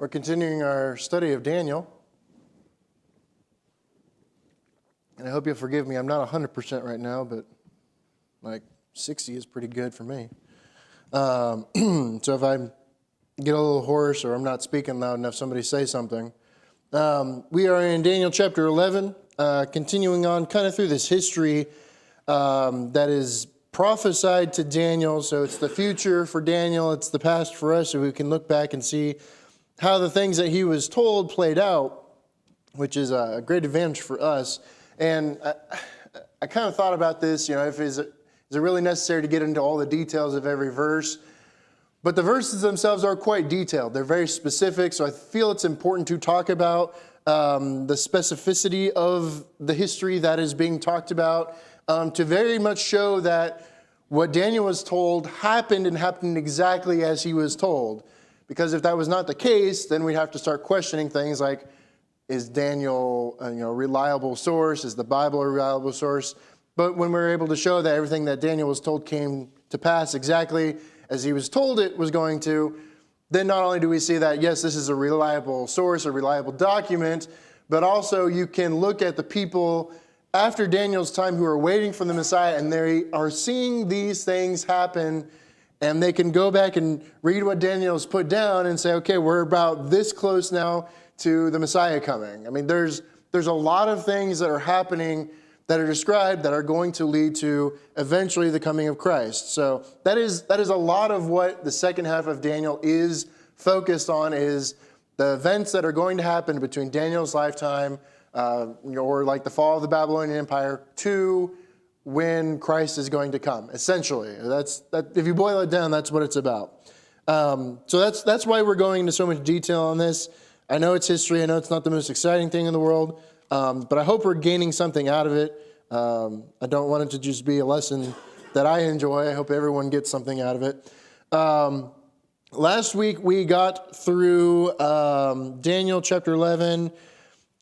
We're continuing our study of Daniel. And I hope you'll forgive me. I'm not 100% right now, but like 60 is pretty good for me. So if I get a little hoarse or I'm not speaking loud enough, somebody say something. We are in Daniel chapter 11, continuing on kind of through this history that is prophesied to Daniel. So it's the future for Daniel, it's the past for us, so we can look back and see how the things that he was told played out, which is a great advantage for us. And I kind of thought about this, is it really necessary to get into all the details of every verse? But the verses themselves are quite detailed. They're very specific, so I feel it's important to talk about the specificity of the history that is being talked about, to very much show that what Daniel was told happened and happened exactly as he was told. Because if that was not the case, then we'd have to start questioning things like, is Daniel a reliable source? Is the Bible a reliable source? But when we're able to show that everything that Daniel was told came to pass exactly as he was told it was going to, then not only do we see that, yes, this is a reliable source, a reliable document, but also you can look at the people after Daniel's time who are waiting for the Messiah, and they are seeing these things happen, and they can go back and read what Daniel's put down and say, okay, we're about this close now to the Messiah coming. I mean, there's a lot of things that are happening that are described that are going to lead to eventually the coming of Christ. So that is a lot of what the second half of Daniel is focused on, is the events that are going to happen between Daniel's lifetime, or like the fall of the Babylonian Empire, to when Christ is going to come. Essentially, if you boil it down, that's what it's about. So that's why we're going into so much detail on this. I know it's history. I know it's not the most exciting thing in the world, but I hope we're gaining something out of it. I don't want it to just be a lesson that I enjoy. I hope everyone gets something out of it. Last week we got through Daniel chapter 11,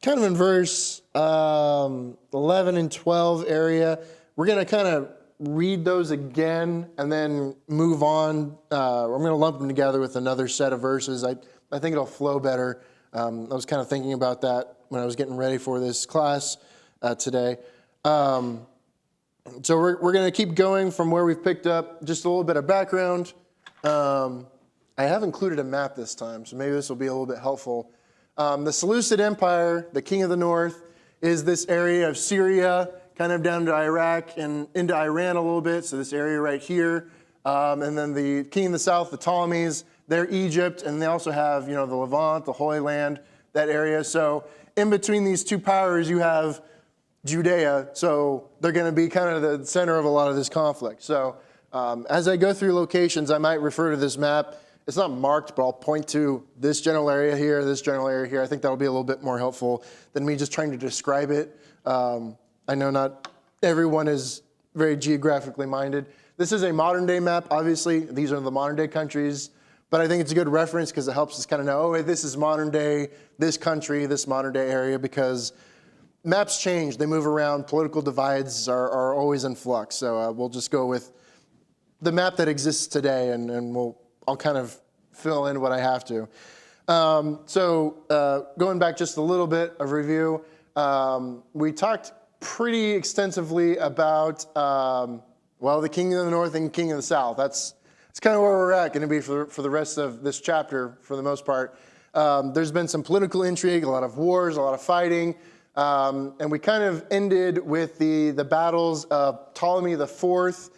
kind of in verse 11 and 12 area. We're going to kind of read those again and then move on. I'm going to lump them together with another set of verses. I think it'll flow better. I was kind of thinking about that when I was getting ready for this class today. So we're going to keep going from where we've picked up. Just a little bit of background. I have included a map this time, so maybe this will be a little bit helpful. The Seleucid Empire, the king of the north, is this area of Syria, kind of down to Iraq and into Iran a little bit, so this area right here. And then the king of the south, the Ptolemies, they're Egypt, and they also have, the Levant, the Holy Land, that area. So in between these two powers, you have Judea, so they're going to be kind of the center of a lot of this conflict. So as I go through locations, I might refer to this map. It's not marked, but I'll point to this general area here, this general area here. I think that'll be a little bit more helpful than me just trying to describe it. I know not everyone is very geographically minded. This is a modern day map, obviously. These are the modern day countries, but I think it's a good reference because it helps us kind of know, oh, this is modern day, this country, this modern day area, because maps change, they move around, political divides are always in flux. So we'll just go with the map that exists today, and I'll kind of fill in what I have to. So going back just a little bit of review, we talked pretty extensively about, the king of the north and king of the south. That's kind of where we're at, going to be for the rest of this chapter for the most part. There's been some political intrigue, a lot of wars, a lot of fighting, and we kind of ended with the battles of Ptolemy IV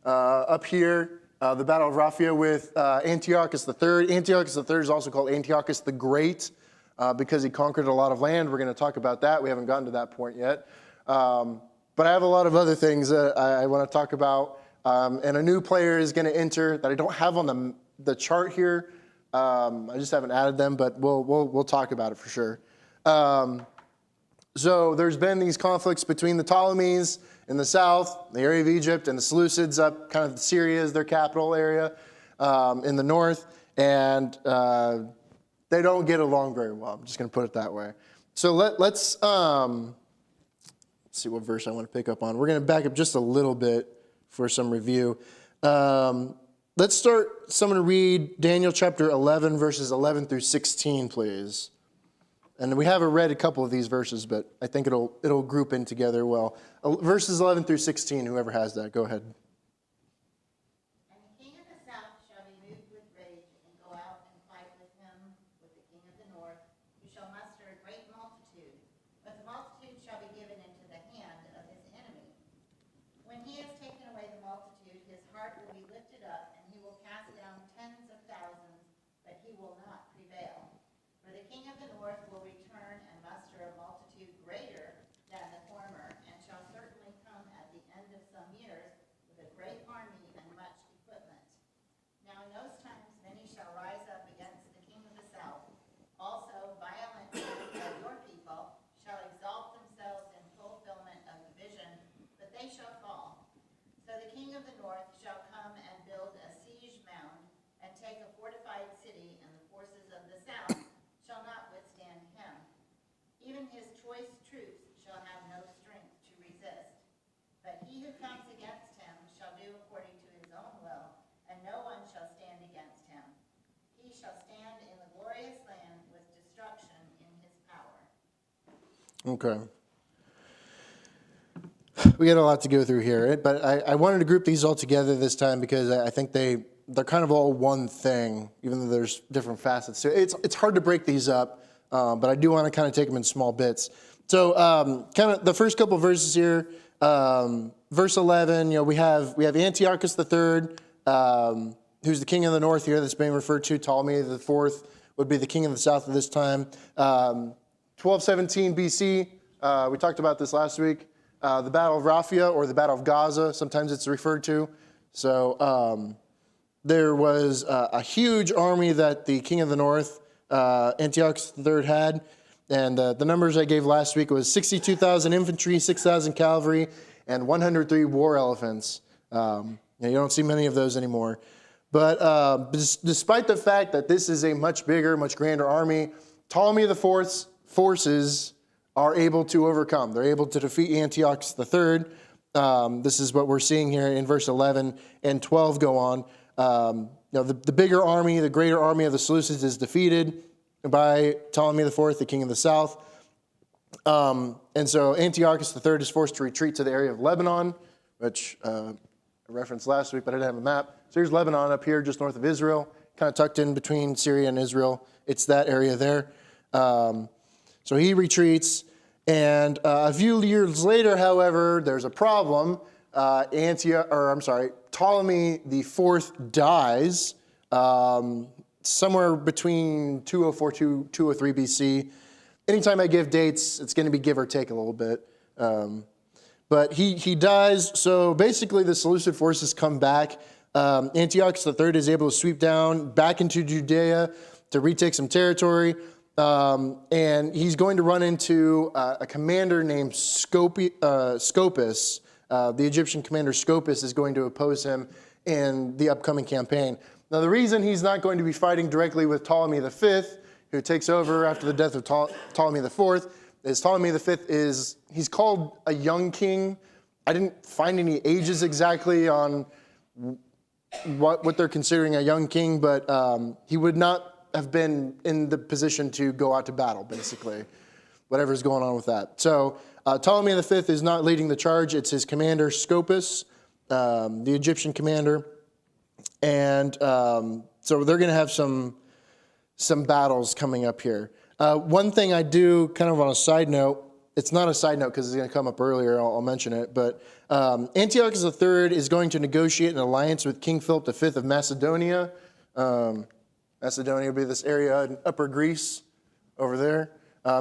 up here, the Battle of Raphia with Antiochus III. Antiochus III is also called Antiochus the Great because he conquered a lot of land. We're going to talk about that. We haven't gotten to that point yet. But I have a lot of other things that I want to talk about. And a new player is going to enter that I don't have on the chart here. I just haven't added them, but we'll talk about it for sure. So there's been these conflicts between the Ptolemies in the south, the area of Egypt, and the Seleucids up kind of Syria is their capital area in the north. And they don't get along very well. I'm just going to put it that way. So let's see what verse I want to pick up on. We're going to back up just a little bit for some review. let's start. Someone read Daniel chapter 11, verses 11 through 16, please. And we haven't read a couple of these verses, but I think it'll group in together well. Verses 11 through 16, whoever has that, go ahead. And the king of the south shall be moved with rage, and go out and fight with him, with the king of the north, who shall muster a great multitude. But the multitude shall be given into the hand of his enemy. When he has taken away the multitude, his heart will be lifted up, and he will cast down tens of thousands, but he will not prevail. For the king of the north will return and muster a multitude greater than the former, and shall certainly come at the end of some years with a great army and much equipment. Now in those times many shall rise up against the king of the south. Also violent men of your people shall exalt themselves in fulfillment of the vision, but they shall fall. So the king of the north shall come and build a siege mound, and take a fortified city, and the forces of the south shall not withstand him. Even his choice troops shall have no strength to resist. But he who comes against him shall do according to his own will, and no one shall stand against him. He shall stand in the glorious land with destruction in his power. Okay. We got a lot to go through here, but I wanted to group these all together this time because I think they're kind of all one thing, even though there's different facets. So it's hard to break these up, but I do want to kind of take them in small bits. So kind of the first couple verses here, verse 11, we have Antiochus III, who's the king of the north here that's being referred to. Ptolemy the IV would be the king of the south at this time. 1217 BC, we talked about this last week. The Battle of Raphia, or the Battle of Gaza, sometimes it's referred to. So there was a huge army that the king of the north, Antiochus III, had. And the numbers I gave last week was 62,000 infantry, 6,000 cavalry, and 103 war elephants. You don't see many of those anymore. But despite the fact that this is a much bigger, much grander army, Ptolemy IV's forces are able to overcome. They're able to defeat Antiochus III. This is what we're seeing here in verse 11 and 12 go on. The bigger army, the greater army of the Seleucids is defeated by Ptolemy IV, the king of the south. And so Antiochus III is forced to retreat to the area of Lebanon, which I referenced last week, but I didn't have a map. So here's Lebanon up here, just north of Israel, kind of tucked in between Syria and Israel. It's that area there. So he retreats, and a few years later, however, there's a problem. Ptolemy IV dies somewhere between 204 to 203 BC. Anytime I give dates, it's going to be give or take a little bit. But he dies, so basically the Seleucid forces come back. Antiochus III is able to sweep down back into Judea to retake some territory. And he's going to run into a commander named Scopus. The Egyptian commander Scopus is going to oppose him in the upcoming campaign. Now, the reason he's not going to be fighting directly with Ptolemy V, who takes over after the death of Ptolemy IV, is Ptolemy V he's called a young king. I didn't find any ages exactly on what they're considering a young king, but he would not have been in the position to go out to battle, basically, whatever's going on with that. So Ptolemy V is not leading the charge. It's his commander, Scopus, the Egyptian commander. And so they're going to have some battles coming up here. One thing I do, kind of on a side note, it's not a side note because it's going to come up earlier, I'll mention it, but Antiochus III is going to negotiate an alliance with King Philip V of Macedonia. Macedonia would be this area in Upper Greece over there.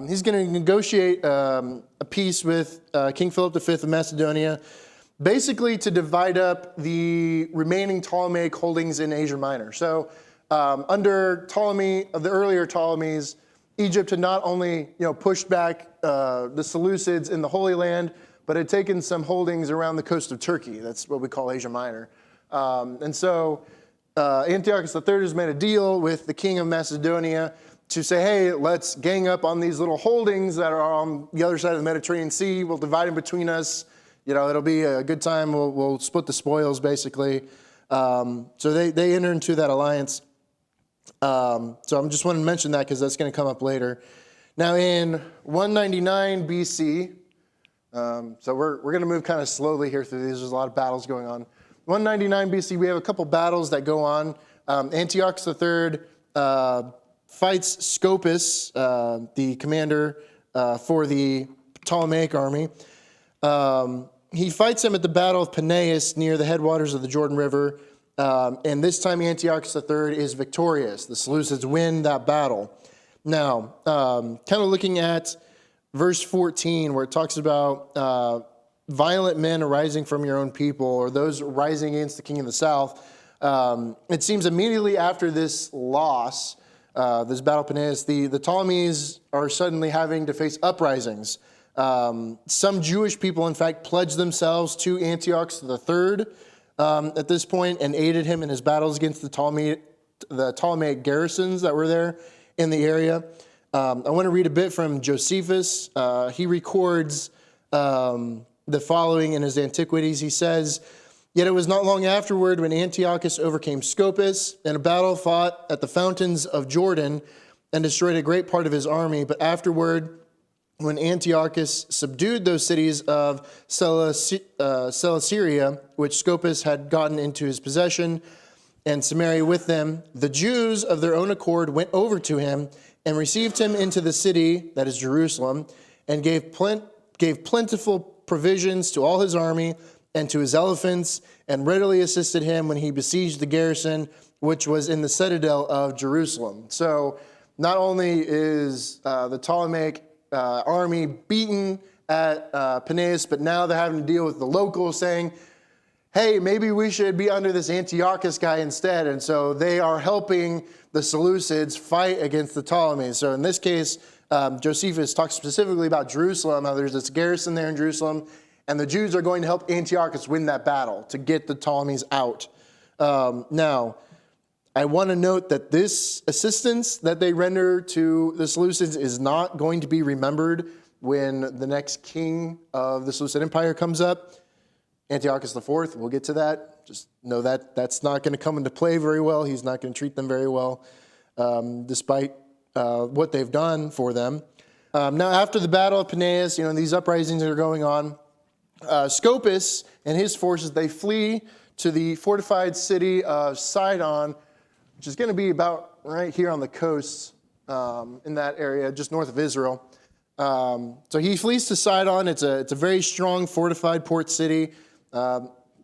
He's going to negotiate a peace with King Philip V of Macedonia, basically to divide up the remaining Ptolemaic holdings in Asia Minor. So under Ptolemy, the earlier Ptolemies, Egypt had not only pushed back the Seleucids in the Holy Land, but had taken some holdings around the coast of Turkey. That's what we call Asia Minor. And so Antiochus III has made a deal with the king of Macedonia to say, hey, let's gang up on these little holdings that are on the other side of the Mediterranean Sea. We'll divide them between us. It'll be a good time. We'll split the spoils, basically. So they enter into that alliance. So I'm just wanting to mention that because that's going to come up later. Now in 199 BC, so we're going to move kind of slowly here through these. There's a lot of battles going on. 199 BC, we have a couple battles that go on. Antiochus III fights Scopas, the commander for the Ptolemaic army. He fights him at the Battle of Peneus near the headwaters of the Jordan River. And this time Antiochus III is victorious. The Seleucids win that battle. Now, kind of looking at verse 14 where it talks about violent men arising from your own people, or those rising against the king of the south. It seems immediately after this loss, this Battle of Peneus, the Ptolemies are suddenly having to face uprisings. Some Jewish people, in fact, pledged themselves to Antiochus III at this point and aided him in his battles against the Ptolemaic garrisons that were there in the area. I want to read a bit from Josephus. He records the following in his Antiquities. He says, "Yet it was not long afterward when Antiochus overcame Scopas in a battle fought at the fountains of Jordan and destroyed a great part of his army. But afterward, when Antiochus subdued those cities of Celesyria, which Scopas had gotten into his possession, and Samaria with them, the Jews of their own accord went over to him and received him into the city, that is Jerusalem, and gave plentiful provisions to all his army and to his elephants, and readily assisted him when he besieged the garrison, which was in the citadel of Jerusalem." So not only is the Ptolemaic army beaten at Peneus, but now they're having to deal with the locals saying, hey, maybe we should be under this Antiochus guy instead. And so they are helping the Seleucids fight against the Ptolemies. So in this case, Josephus talks specifically about Jerusalem, how there's this garrison there in Jerusalem, and the Jews are going to help Antiochus win that battle to get the Ptolemies out. Now, I want to note that this assistance that they render to the Seleucids is not going to be remembered when the next king of the Seleucid Empire comes up, Antiochus IV. We'll get to that. Just know that that's not going to come into play very well. He's not going to treat them very well, despite what they've done for them. Now, after the Battle of Peneus, these uprisings are going on. Scopas and his forces, they flee to the fortified city of Sidon, which is going to be about right here on the coast in that area, just north of Israel. So he flees to Sidon. It's a very strong fortified port city.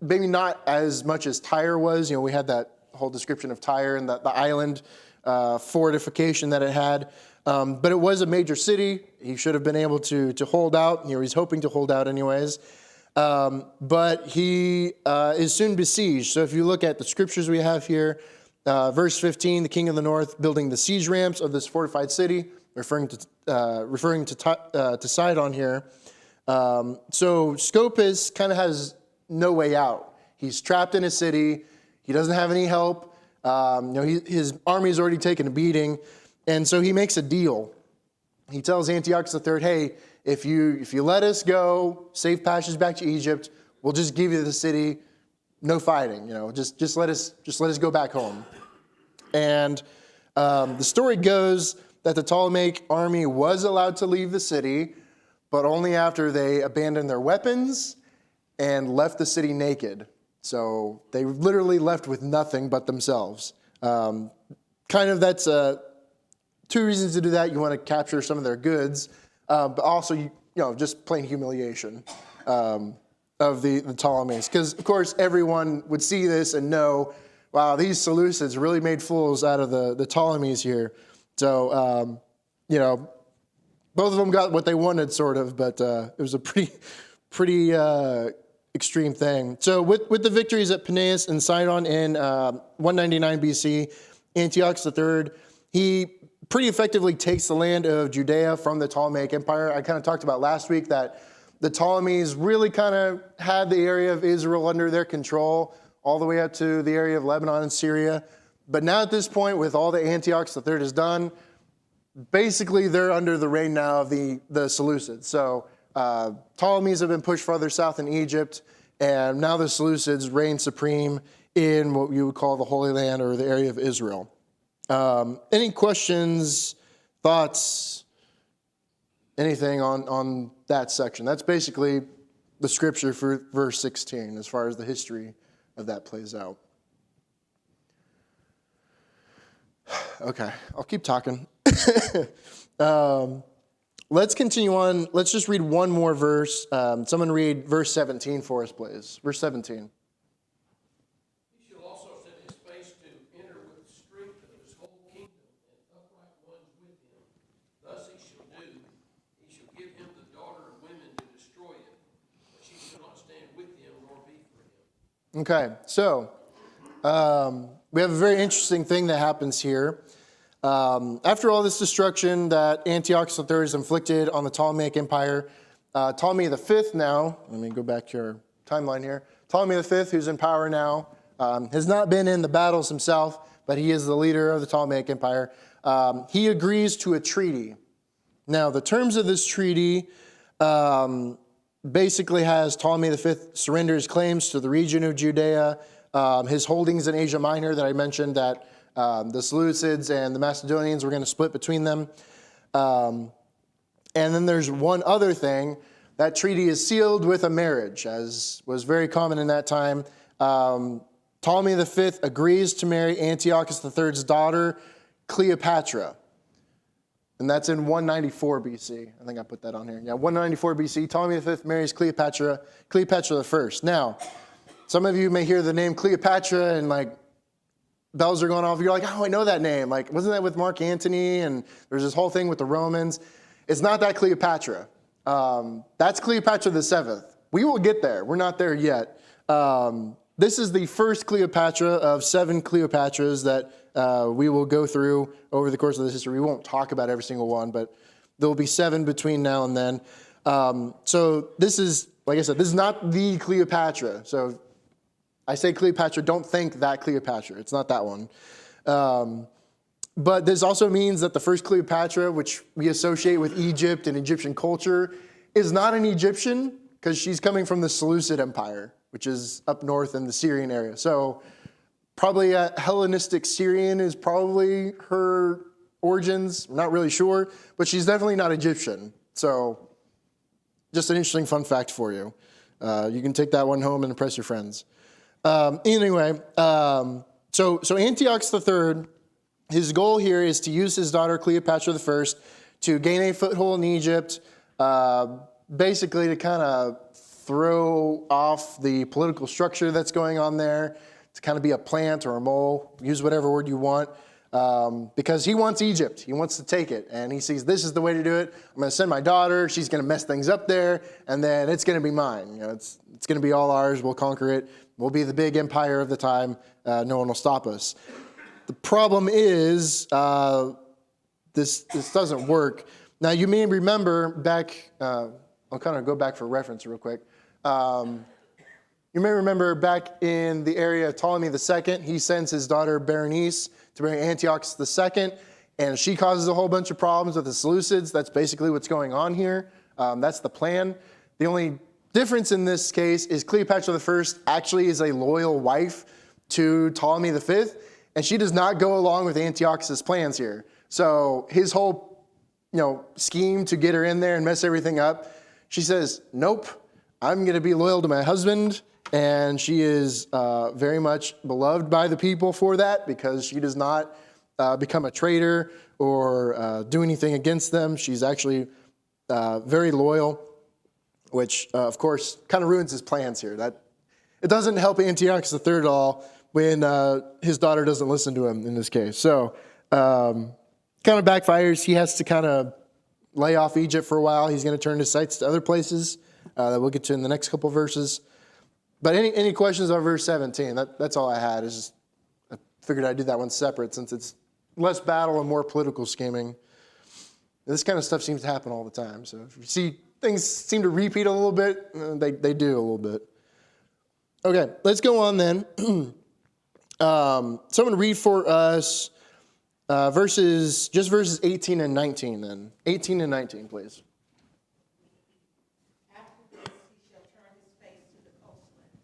Maybe not as much as Tyre was. We had that whole description of Tyre and the island fortification that it had. But it was a major city. He should have been able to hold out. He's hoping to hold out anyways. But he is soon besieged. So if you look at the scriptures we have here, verse 15, the king of the north building the siege ramps of this fortified city, referring to Sidon here. So Scopas kind of has no way out. He's trapped in a city. He doesn't have any help. His army's already taken a beating. And so he makes a deal. He tells Antiochus III, hey, if you let us go, safe passage back to Egypt, we'll just give you the city, no fighting. Just let us go back home. And the story goes that the Ptolemaic army was allowed to leave the city, but only after they abandoned their weapons and left the city naked. So they literally left with nothing but themselves. That's two reasons to do that. You want to capture some of their goods, but also just plain humiliation of the Ptolemies. Because of course everyone would see this and know, wow, these Seleucids really made fools out of the Ptolemies here. So both of them got what they wanted, sort of, but it was a pretty extreme thing. So with the victories at Peneus and Sidon in 199 BC, Antiochus III, he pretty effectively takes the land of Judea from the Ptolemaic Empire. I kind of talked about last week that the Ptolemies really kind of had the area of Israel under their control, all the way up to the area of Lebanon and Syria. But now at this point, with all that Antiochus III has done, basically they're under the reign now of the Seleucids. So Ptolemies have been pushed farther south in Egypt, and now the Seleucids reign supreme in what you would call the Holy Land or the area of Israel. Any questions, thoughts, anything on that section? That's basically the scripture for verse 16 as far as the history of that plays out. Okay, I'll keep talking. Let's continue on. Let's just read one more verse. Someone read verse 17 for us, please. Verse 17. He shall also set his face to enter with the strength of his whole kingdom, and upright ones with him. Thus he shall do. He shall give him the daughter of women to destroy it, but she shall not stand with him nor be for him. Okay, so we have a very interesting thing that happens here. After all this destruction that Antiochus III has inflicted on the Ptolemaic Empire, Ptolemy V now, let me go back to your timeline here. Ptolemy V, who's in power now, has not been in the battles himself, but he is the leader of the Ptolemaic Empire. He agrees to a treaty. Now, the terms of this treaty basically has Ptolemy V surrender his claims to the region of Judea, his holdings in Asia Minor that I mentioned that the Seleucids and the Macedonians were going to split between them. And then there's one other thing. That treaty is sealed with a marriage, as was very common in that time. Ptolemy V agrees to marry Antiochus III's daughter, Cleopatra. And that's in 194 BC. I think I put that on here. Yeah, 194 BC. Ptolemy V marries Cleopatra I. Now, some of you may hear the name Cleopatra and like bells are going off. You're like, oh, I know that name. Like, wasn't that with Mark Antony? And there's this whole thing with the Romans. It's not that Cleopatra. That's Cleopatra VII. We will get there. We're not there yet. This is the first Cleopatra of 7 Cleopatras that we will go through over the course of this history. We won't talk about every single one, but there will be 7 between now and then. So this is, like I said, this is not the Cleopatra. So I say Cleopatra, don't think that Cleopatra. It's not that one. But this also means that the first Cleopatra, which we associate with Egypt and Egyptian culture, is not an Egyptian because she's coming from the Seleucid Empire, which is up north in the Syrian area. So probably a Hellenistic Syrian is probably her origins. I'm not really sure, but she's definitely not Egyptian. So just an interesting fun fact for you. You can take that one home and impress your friends. Anyway, so Antiochus III, his goal here is to use his daughter Cleopatra I to gain a foothold in Egypt, basically to kind of throw off the political structure that's going on there, to kind of be a plant or a mole, use whatever word you want, because he wants Egypt. He wants to take it, and he sees this is the way to do it. I'm going to send my daughter. She's going to mess things up there, and then it's going to be mine. You know, it's going to be all ours. We'll conquer it. We'll be the big empire of the time. No one will stop us. The problem is this doesn't work. Now, you may remember back, I'll kind of go back for reference real quick. You may remember back in the area of Ptolemy II, he sends his daughter Berenice to marry Antiochus II, and she causes a whole bunch of problems with the Seleucids. That's basically what's going on here. That's the plan. The only difference in this case is Cleopatra I actually is a loyal wife to Ptolemy V, and she does not go along with Antiochus' plans here. So his whole, scheme to get her in there and mess everything up, she says, nope, I'm going to be loyal to my husband, and she is very much beloved by the people for that because she does not become a traitor or do anything against them. She's actually very loyal, which, of course, kind of ruins his plans here. It doesn't help Antiochus III at all when his daughter doesn't listen to him in this case. So kind of backfires. He has to kind of lay off Egypt for a while. He's going to turn his sights to other places that we'll get to in the next couple verses. But any questions on verse 17? That's all I had. I figured I'd do that one separate since it's less battle and more political scheming. This kind of stuff seems to happen all the time. So if you see things seem to repeat a little bit, they do a little bit. Okay, let's go on then. Someone read for us verses 18 and 19 then. 18 and 19, please. After this he shall turn his face to the coastlands,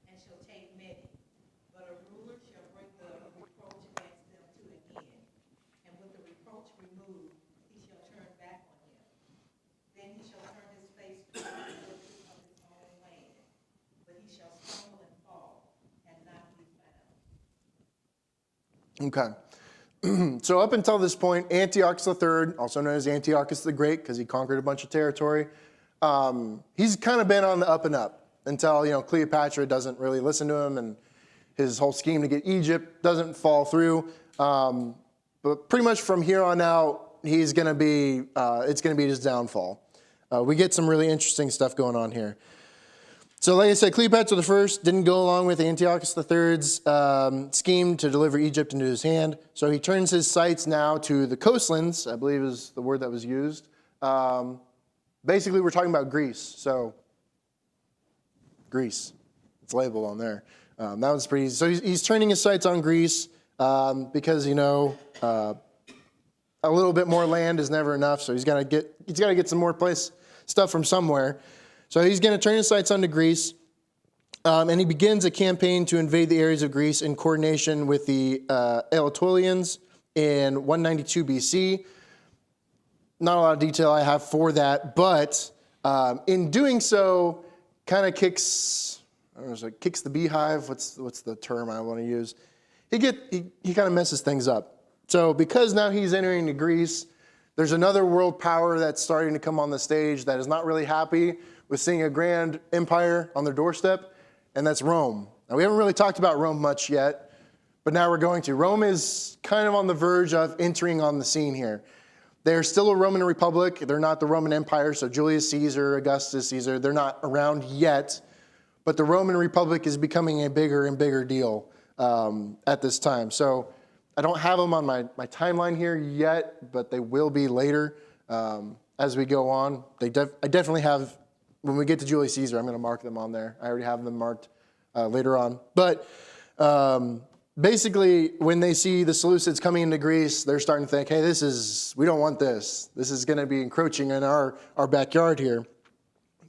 and shall take many. But a Okay. So up until this point, Antiochus III, also known as Antiochus the Great, because he conquered a bunch of territory, he's kind of been on the up and up until, Cleopatra doesn't really listen to him, and his whole scheme to get Egypt doesn't fall through. But pretty much from here on out, it's going to be his downfall. We get some really interesting stuff going on here. So like I said, Cleopatra I didn't go along with Antiochus III's scheme to deliver Egypt into his hand. So he turns his sights now to the coastlands, I believe is the word that was used. Basically, we're talking about Greece. So Greece, it's labeled on there. That was pretty easy. So he's turning his sights on Greece because, a little bit more land is never enough. So he's got to get some more stuff from somewhere. So he's going to turn his sights onto Greece, and he begins a campaign to invade the areas of Greece in coordination with the Aetolians in 192 BC. Not a lot of detail I have for that, but in doing so, kind of kicks the beehive. What's the term I want to use? He kind of messes things up. So because now he's entering into Greece, there's another world power that's starting to come on the stage that is not really happy with seeing a grand empire on their doorstep, and that's Rome. Now, we haven't really talked about Rome much yet, but now we're going to. Rome is kind of on the verge of entering on the scene here. They're still a Roman republic. They're not the Roman Empire, so Julius Caesar, Augustus Caesar, they're not around yet, but the Roman Republic is becoming a bigger and bigger deal at this time. So I don't have them on my timeline here yet, but they will be later as we go on. I definitely have. When we get to Julius Caesar, I'm going to mark them on there. I already have them marked later on. But basically, when they see the Seleucids coming into Greece, they're starting to think, hey, we don't want this. This is going to be encroaching in our backyard here.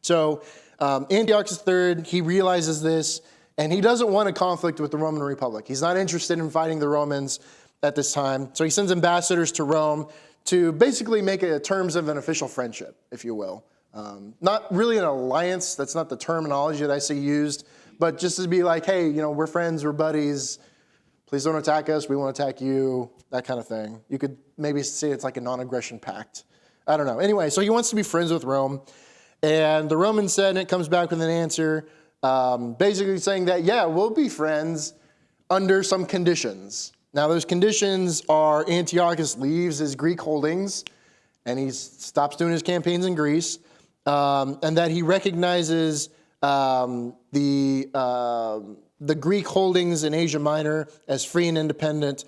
So Antiochus III, he realizes this, and he doesn't want a conflict with the Roman Republic. He's not interested in fighting the Romans at this time. So he sends ambassadors to Rome to basically make terms of an official friendship, if you will. Not really an alliance, that's not the terminology that I see used, but just to be like, hey, we're friends, we're buddies, please don't attack us, we won't attack you, that kind of thing. You could maybe say it's like a non-aggression pact. I don't know. Anyway, so he wants to be friends with Rome, and the Roman Senate comes back with an answer, basically saying that, yeah, we'll be friends under some conditions. Now, those conditions are Antiochus leaves his Greek holdings, and he stops doing his campaigns in Greece, and that he recognizes the Greek holdings in Asia Minor as free and independent,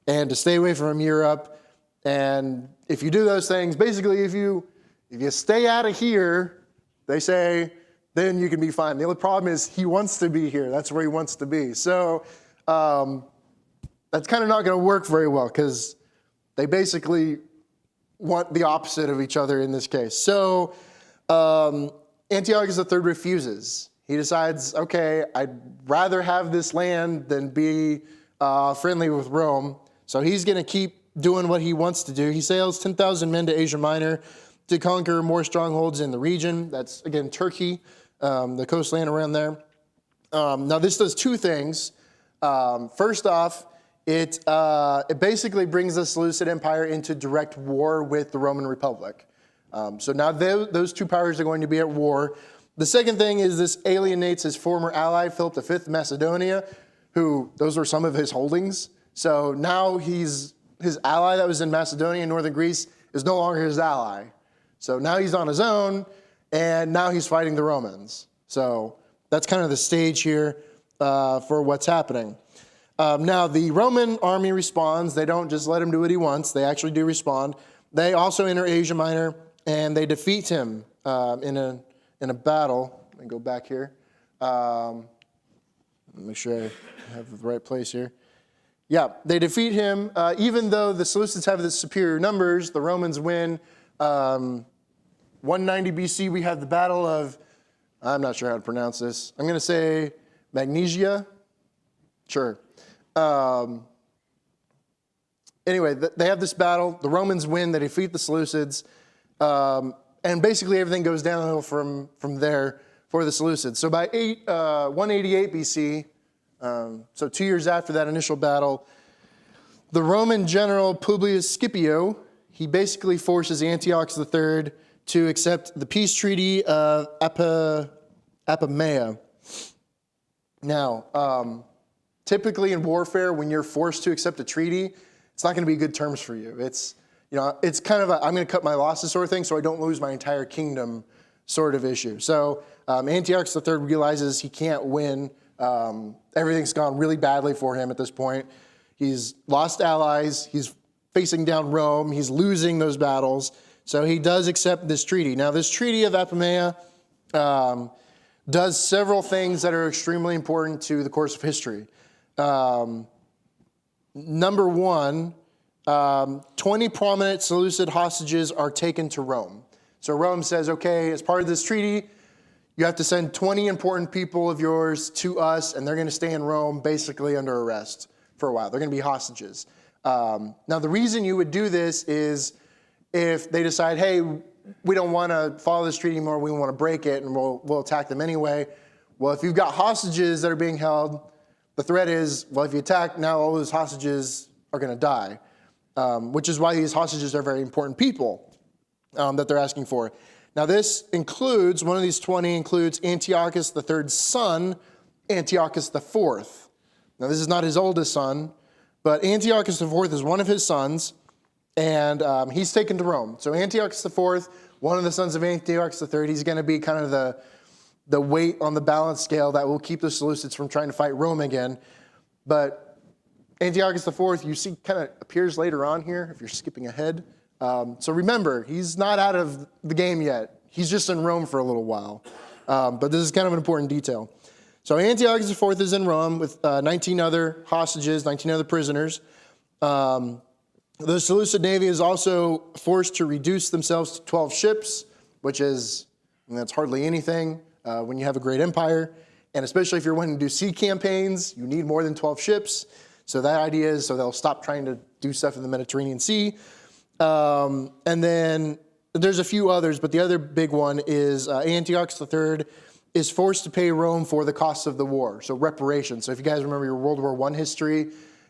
and to stay away from Europe. And if you do those things, basically, if you stay out of here, they say, then you can be fine. The only problem is he wants to be here. That's where he wants to be. So that's kind of not going to work very well because they basically want the opposite of each other in this case. So Antiochus III refuses. He decides, okay, I'd rather have this land than be friendly with Rome. So he's going to keep doing what he wants to do. He sails 10,000 men to Asia Minor to conquer more strongholds in the region. That's, again, Turkey, the coastland around there. Now, this does two things. First off, it basically brings the Seleucid Empire into direct war with the Roman Republic. So now those two powers are going to be at war. The second thing is this alienates his former ally, Philip V of Macedonia, who those were some of his holdings. So now his ally that was in Macedonia, northern Greece, is no longer his ally. So now he's on his own, and now he's fighting the Romans. So that's kind of the stage here for what's happening. Now, the Roman army responds. They don't just let him do what he wants. They actually do respond. They also enter Asia Minor, and they defeat him in a battle. Let me go back here. Make sure I have the right place here. Yeah, they defeat him. Even though the Seleucids have the superior numbers, the Romans win. 190 BC, we have the Battle of, I'm not sure how to pronounce this. I'm going to say Magnesia. Sure. Anyway, they have this battle. The Romans win. They defeat the Seleucids. And basically everything goes downhill from there for the Seleucids. So by 188 BC, so 2 years after that initial battle, the Roman general Publius Scipio, he basically forces Antiochus III to accept the peace treaty of Apamea. Now, typically in warfare, when you're forced to accept a treaty, it's not going to be good terms for you. It's kind of I'm going to cut my losses sort of thing so I don't lose my entire kingdom sort of issue. So Antiochus III realizes he can't win. Everything's gone really badly for him at this point. He's lost allies. He's facing down Rome. He's losing those battles. So he does accept this treaty. Now, this treaty of Apamea does several things that are extremely important to the course of history. Number one, 20 prominent Seleucid hostages are taken to Rome. So Rome says, okay, as part of this treaty, you have to send 20 important people of yours to us, and they're going to stay in Rome basically under arrest for a while. They're going to be hostages. Now, the reason you would do this is if they decide, hey, we don't want to follow this treaty anymore, we want to break it, and we'll attack them anyway. Well, if you've got hostages that are being held, the threat is, well, if you attack, now all those hostages are going to die, which is why these hostages are very important people that they're asking for. Now, this includes, one of these 20 includes Antiochus III's son, Antiochus IV. Now, this is not his oldest son, but Antiochus IV is one of his sons, and he's taken to Rome. So Antiochus IV, one of the sons of Antiochus III, he's going to be kind of the weight on the balance scale that will keep the Seleucids from trying to fight Rome again. But Antiochus IV, you see, kind of appears later on here, if you're skipping ahead. So remember, he's not out of the game yet. He's just in Rome for a little while. But this is kind of an important detail. So Antiochus IV is in Rome with 19 other hostages, 19 other prisoners. The Seleucid Navy is also forced to reduce themselves to 12 ships, which is, that's hardly anything when you have a great empire. And especially if you're wanting to do sea campaigns, you need more than 12 ships. So that idea is so they'll stop trying to do stuff in the Mediterranean Sea. And then there's a few others, but the other big one is Antiochus III is forced to pay Rome for the costs of the war, so reparations. So if you guys remember your World War I history,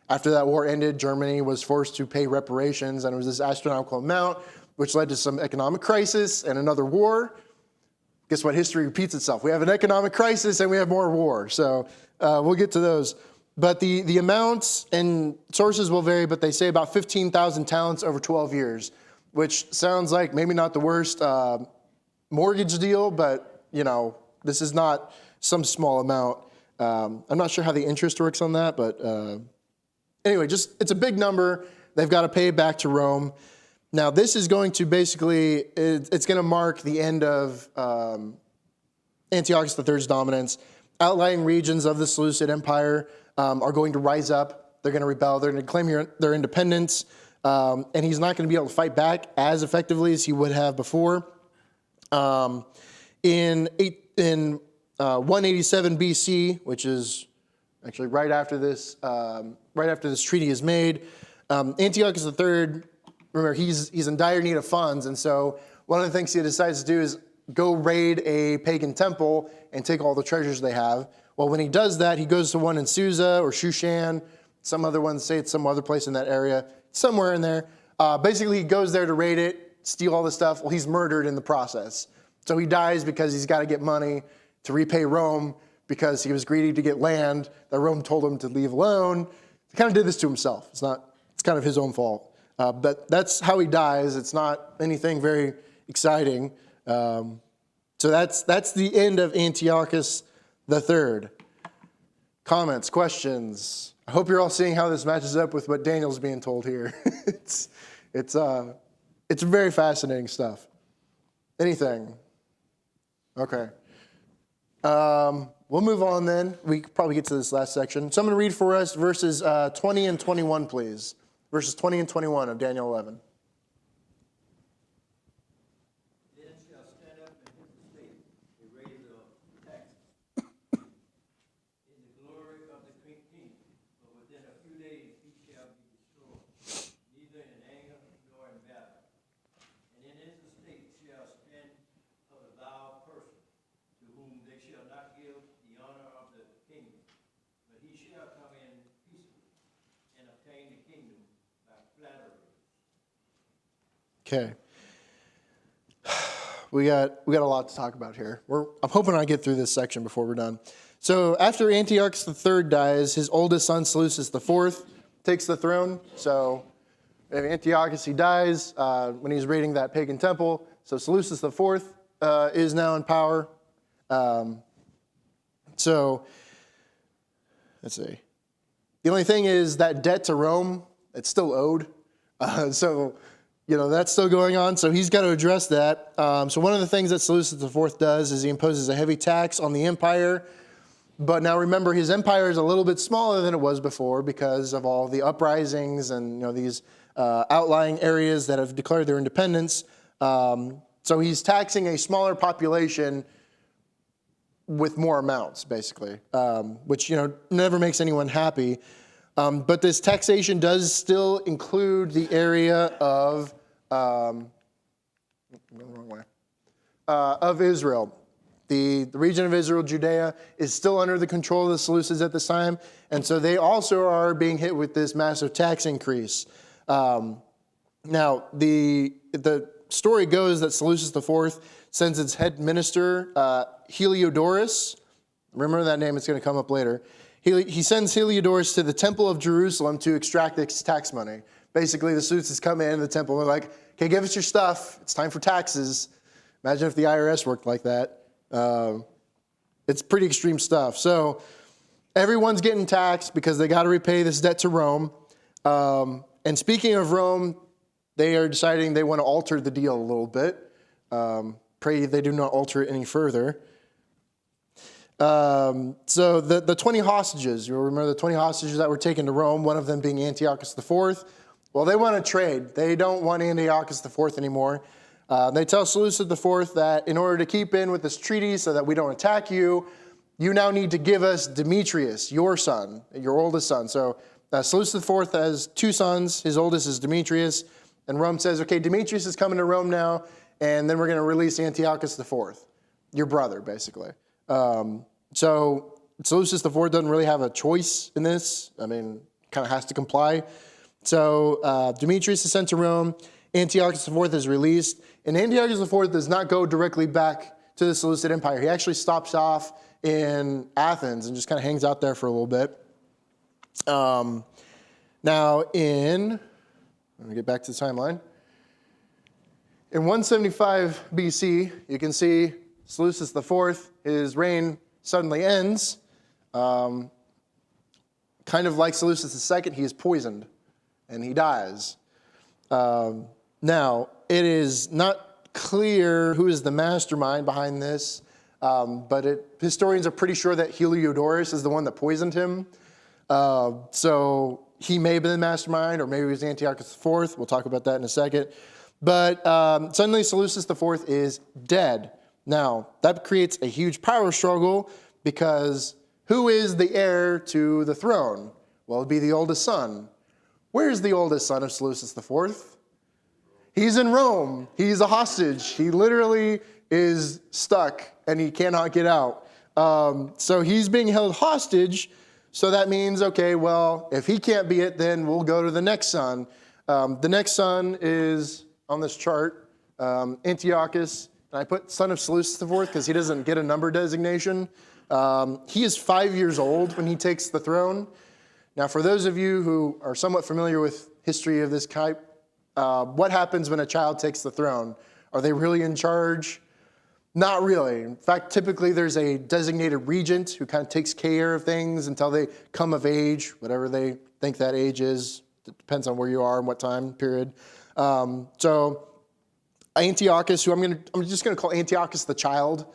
after that war ended, Germany was forced to pay reparations, and it was this astronomical amount, which led to some economic crisis and another war. Guess what? History repeats itself. We have an economic crisis and we have more war. So we'll get to those. But the amounts and sources will vary, but they say about 15,000 talents over 12 years, which sounds like maybe not the worst mortgage deal, but, you know, this is not some small amount. I'm not sure how the interest works on that, but anyway, it's a big number. They've got to pay back to Rome. Now, this is going to basically, it's going to mark the end of Antiochus III's dominance. Outlying regions of the Seleucid Empire are going to rise up. They're going to rebel. They're going to claim their independence. And he's not going to be able to fight back as effectively as he would have before. In 187 BC, which is actually right after this treaty is made, Antiochus III, remember, he's in dire need of funds, and so one of the things he decides to do is go raid a pagan temple and take all the treasures they have. Well, when he does that, he goes to one in Susa or Shushan. Some other ones say it's some other place in that area, somewhere in there. Basically, he goes there to raid it, steal all the stuff. Well, he's murdered in the process. So he dies because he's got to get money to repay Rome because he was greedy to get land that Rome told him to leave alone. He kind of did this to himself. It's kind of his own fault. But that's how he dies. It's not anything very exciting. So that's the end of Antiochus III. Comments, questions? I hope you're all seeing how this matches up with what Daniel's being told here. It's very fascinating stuff. Anything? Okay. We'll move on then. We could probably get to this last section. So I'm going to read for us verses 20 and 21, please. Verses 20 and 21 of Daniel 11. Then shall stand up in his estate a raiser of taxes in the glory of the king, but within a few days he shall be destroyed, neither in anger nor in battle. And in his estate shall stand a vile person, to whom they shall not give the honor of the kingdom, but he shall come in peaceably and obtain the kingdom Okay. We got a lot to talk about here. I'm hoping I get through this section before we're done. So after Antiochus III dies, his oldest son, Seleucus IV, takes the throne. So if Antiochus, he dies when he's raiding that pagan temple. So Seleucus IV is now in power. So let's see. The only thing is that debt to Rome, it's still owed. That's still going on, so he's got to address that. So one of the things that Seleucus IV does is he imposes a heavy tax on the empire. But now remember, his empire is a little bit smaller than it was before because of all the uprisings and these outlying areas that have declared their independence. So he's taxing a smaller population with more amounts, basically, which never makes anyone happy. But this taxation does still include the area of Israel. The region of Israel, Judea, is still under the control of the Seleucids at this time, and so they also are being hit with this massive tax increase. Now, the story goes that Seleucus IV sends its head minister, Heliodorus. Remember that name, it's going to come up later. He sends Heliodorus to the temple of Jerusalem to extract this tax money. Basically, the Seleucids come in the temple and they're like, okay, give us your stuff. It's time for taxes. Imagine if the IRS worked like that. It's pretty extreme stuff. So everyone's getting taxed because they got to repay this debt to Rome. And speaking of Rome, they are deciding they want to alter the deal a little bit. Pray they do not alter it any further. So the 20 hostages, you'll remember the 20 hostages that were taken to Rome, one of them being Antiochus IV. Well, they want to trade. They don't want Antiochus IV anymore. They tell Seleucus IV that in order to keep in with this treaty so that we don't attack you, you now need to give us Demetrius, your son, your oldest son. So Seleucus IV has two sons. His oldest is Demetrius. And Rome says, okay, Demetrius is coming to Rome now, and then we're going to release Antiochus IV, your brother, basically. So Seleucus IV doesn't really have a choice in this. I mean, kind of has to comply. So Demetrius is sent to Rome. Antiochus IV is released. And Antiochus IV does not go directly back to the Seleucid Empire. He actually stops off in Athens and just kind of hangs out there for a little bit. Now let me get back to the timeline. In 175 BC, you can see Seleucus IV, his reign suddenly ends. Kind of like Seleucus II, he is poisoned and he dies. Now, it is not clear who is the mastermind behind this, but historians are pretty sure that Heliodorus is the one that poisoned him. So he may have been the mastermind, or maybe it was Antiochus IV. We'll talk about that in a second. But suddenly Seleucus IV is dead. Now, that creates a huge power struggle because who is the heir to the throne? Well, it'd be the oldest son. Where's the oldest son of Seleucus IV? He's in Rome. He's a hostage. He literally is stuck and he cannot get out. So he's being held hostage. So that means, okay, well, if he can't be it, then we'll go to the next son. The next son is on this chart, Antiochus. And I put son of Seleucus IV because he doesn't get a number designation. He is 5 years old when he takes the throne. Now, for those of you who are somewhat familiar with history of this type, what happens when a child takes the throne? Are they really in charge? Not really. In fact, typically there's a designated regent who kind of takes care of things until they come of age, whatever they think that age is. It depends on where you are and what time period. So Antiochus, who I'm just going to call Antiochus the child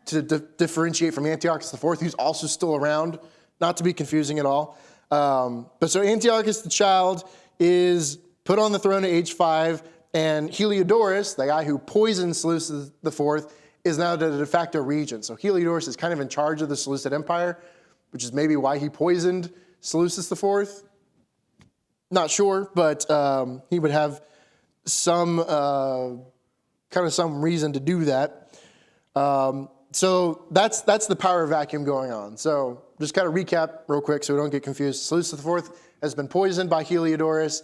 to differentiate from Antiochus IV, who's also still around, not to be confusing at all. But so Antiochus the child is put on the throne at age 5, and Heliodorus, the guy who poisoned Seleucus IV, is now the de facto regent. So Heliodorus is kind of in charge of the Seleucid Empire, which is maybe why he poisoned Seleucus IV. Not sure, but he would have some reason to do that. So that's the power vacuum going on. So just kind of recap real quick so we don't get confused. Seleucus IV has been poisoned by Heliodorus.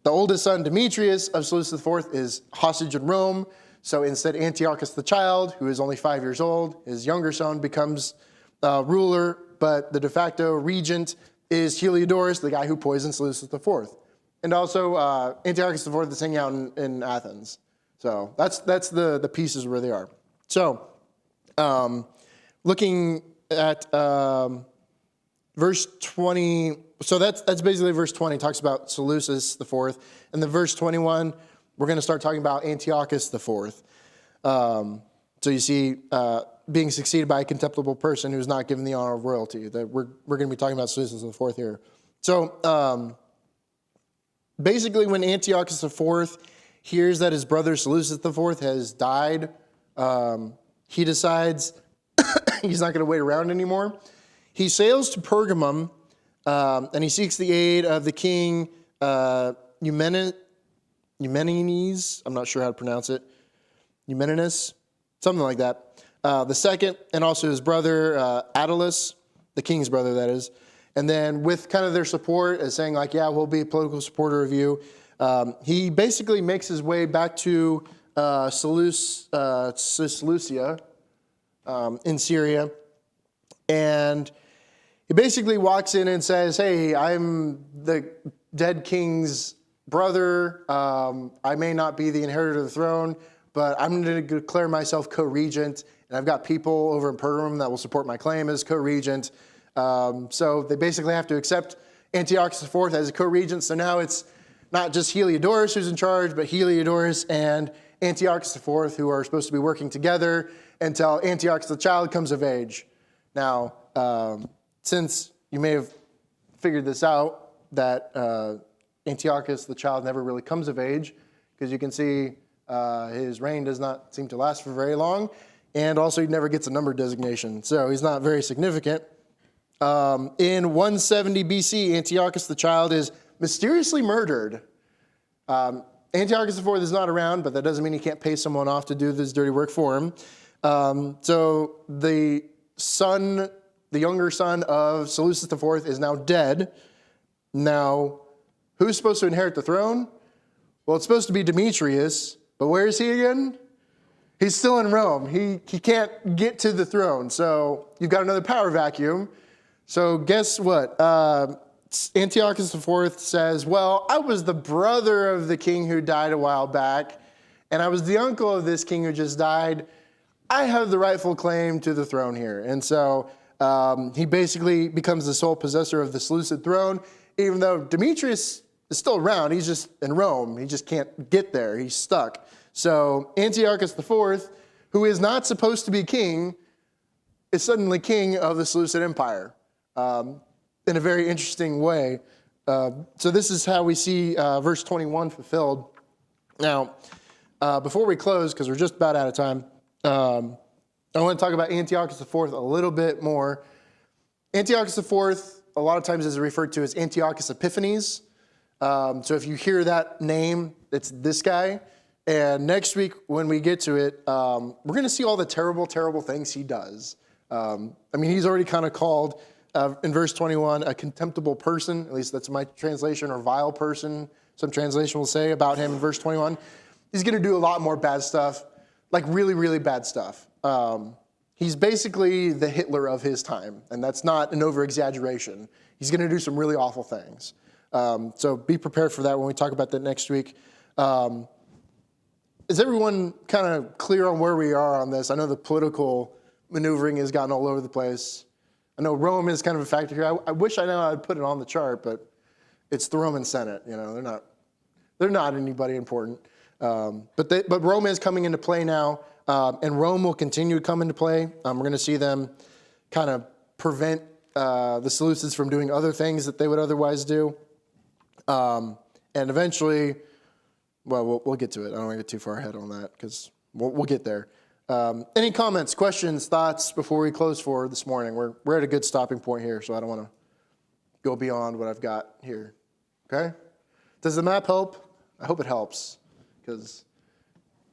The oldest son, Demetrius of Seleucus IV, is hostage in Rome. So instead, Antiochus the child, who is only 5 years old, his younger son becomes ruler, but the de facto regent is Heliodorus, the guy who poisoned Seleucus IV. And also, Antiochus IV is hanging out in Athens. So that's the pieces where they are. So looking at verse 20, so that's basically verse 20, talks about Seleucus IV. And then verse 21, we're going to start talking about Antiochus IV. So you see, being succeeded by a contemptible person who's not given the honor of royalty. That we're going to be talking about Seleucus IV here. So basically, when Antiochus IV hears that his brother Seleucus IV has died, he decides he's not going to wait around anymore. He sails to Pergamum, and he seeks the aid of the king Eumenes. I'm not sure how to pronounce it. Eumenes, something like that. The second, and also his brother Attalus, the king's brother, that is. And then with kind of their support, as saying like, yeah, we'll be a political supporter of you, he basically makes his way back to Seleucia in Syria. And he basically walks in and says, hey, I'm the dead king's brother. I may not be the inheritor of the throne, but I'm going to declare myself co-regent. And I've got people over in Pergamum that will support my claim as co-regent. So they basically have to accept Antiochus IV as a co-regent. So now it's not just Heliodorus who's in charge, but Heliodorus and Antiochus IV who are supposed to be working together until Antiochus the child comes of age. Now, since you may have figured this out, that Antiochus the child never really comes of age, because you can see his reign does not seem to last for very long, and also he never gets a number designation, so he's not very significant. In 170 BC, Antiochus the child is mysteriously murdered. Antiochus IV is not around, but that doesn't mean he can't pay someone off to do this dirty work for him. So the younger son of Seleucus IV is now dead. Now, who's supposed to inherit the throne? Well, it's supposed to be Demetrius, but where is he again? He's still in Rome. He can't get to the throne, so you've got another power vacuum. So guess what? Antiochus IV says, well, I was the brother of the king who died a while back, and I was the uncle of this king who just died. I have the rightful claim to the throne here. And so he basically becomes the sole possessor of the Seleucid throne, even though Demetrius is still around. He's just in Rome. He just can't get there. He's stuck. So Antiochus IV, who is not supposed to be king, is suddenly king of the Seleucid Empire in a very interesting way. So this is how we see verse 21 fulfilled. Now, before we close, because we're just about out of time, I want to talk about Antiochus IV a little bit more. Antiochus IV, a lot of times is referred to as Antiochus Epiphanes. So if you hear that name, it's this guy. And next week, when we get to it, we're going to see all the terrible, terrible things he does. He's already kind of called, in verse 21, a contemptible person. At least that's my translation, or vile person. Some translation will say about him in verse 21. He's going to do a lot more bad stuff, like really, really bad stuff. He's basically the Hitler of his time, and that's not an over-exaggeration. He's going to do some really awful things. So be prepared for that when we talk about that next week. Is everyone kind of clear on where we are on this? I know the political maneuvering has gotten all over the place. I know Rome is kind of a factor here. I wish I knew how to put it on the chart, but it's the Roman Senate. You know, they're not anybody important. But Rome is coming into play now, and Rome will continue to come into play. We're going to see them kind of prevent the Seleucids from doing other things that they would otherwise do. And eventually, well, we'll get to it. I don't want to get too far ahead on that, because we'll get there. Any comments, questions, thoughts before we close for this morning? We're at a good stopping point here, so I don't want to go beyond what I've got here. Okay? Does the map help? I hope it helps, because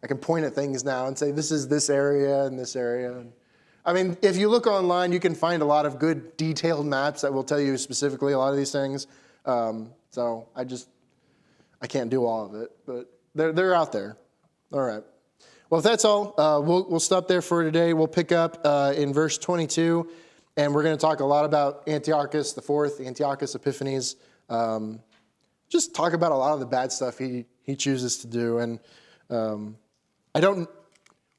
I can point at things now and say, this is this area and this area. I mean, if you look online, you can find a lot of good detailed maps that will tell you specifically a lot of these things. So I can't do all of it, but they're out there. All right. Well, if that's all, we'll stop there for today. We'll pick up in verse 22, and we're going to talk a lot about Antiochus IV, Antiochus Epiphanes. Just talk about a lot of the bad stuff he chooses to do. And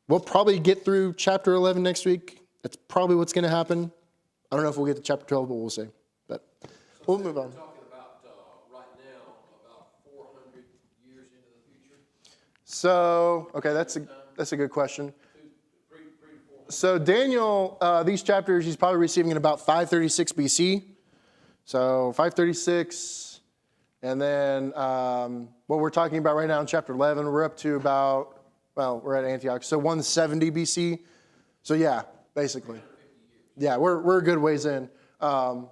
we'll probably get through chapter 11 next week. That's probably what's going to happen. I don't know if we'll get to chapter 12, but we'll see. But we'll move on. We're talking about, right now, about 400 years into the future. So, okay, that's a good question. So Daniel, these chapters, he's probably receiving in about 536 BC. So 536, and then what we're talking about right now in chapter 11, we're up to about, we're at Antioch, so 170 BC. So yeah, basically. Yeah, we're a good ways in. And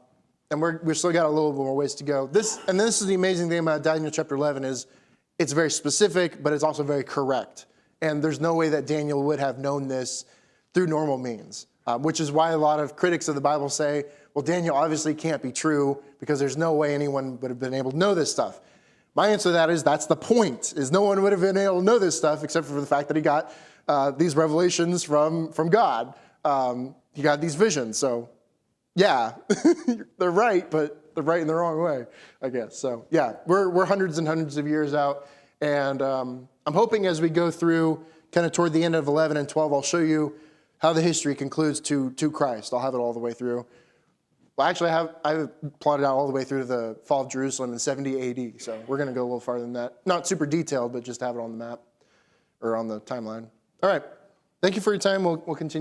we've still got a little bit more ways to go. This is the amazing thing about Daniel chapter 11 is it's very specific, but it's also very correct. And there's no way that Daniel would have known this through normal means, which is why a lot of critics of the Bible say, well, Daniel obviously can't be true because there's no way anyone would have been able to know this stuff. My answer to that is that's the point, is no one would have been able to know this stuff except for the fact that he got these revelations from God. He got these visions. So, yeah, they're right, but they're right in the wrong way, I guess. So, yeah, we're hundreds and hundreds of years out. And I'm hoping as we go through kind of toward the end of 11 and 12, I'll show you how the history concludes to Christ. I'll have it all the way through. Well, actually, I've plotted out all the way through to the fall of Jerusalem in 70 AD. So we're going to go a little farther than that. Not super detailed, but just have it on the map or on the timeline. All right. Thank you for your time. We'll continue.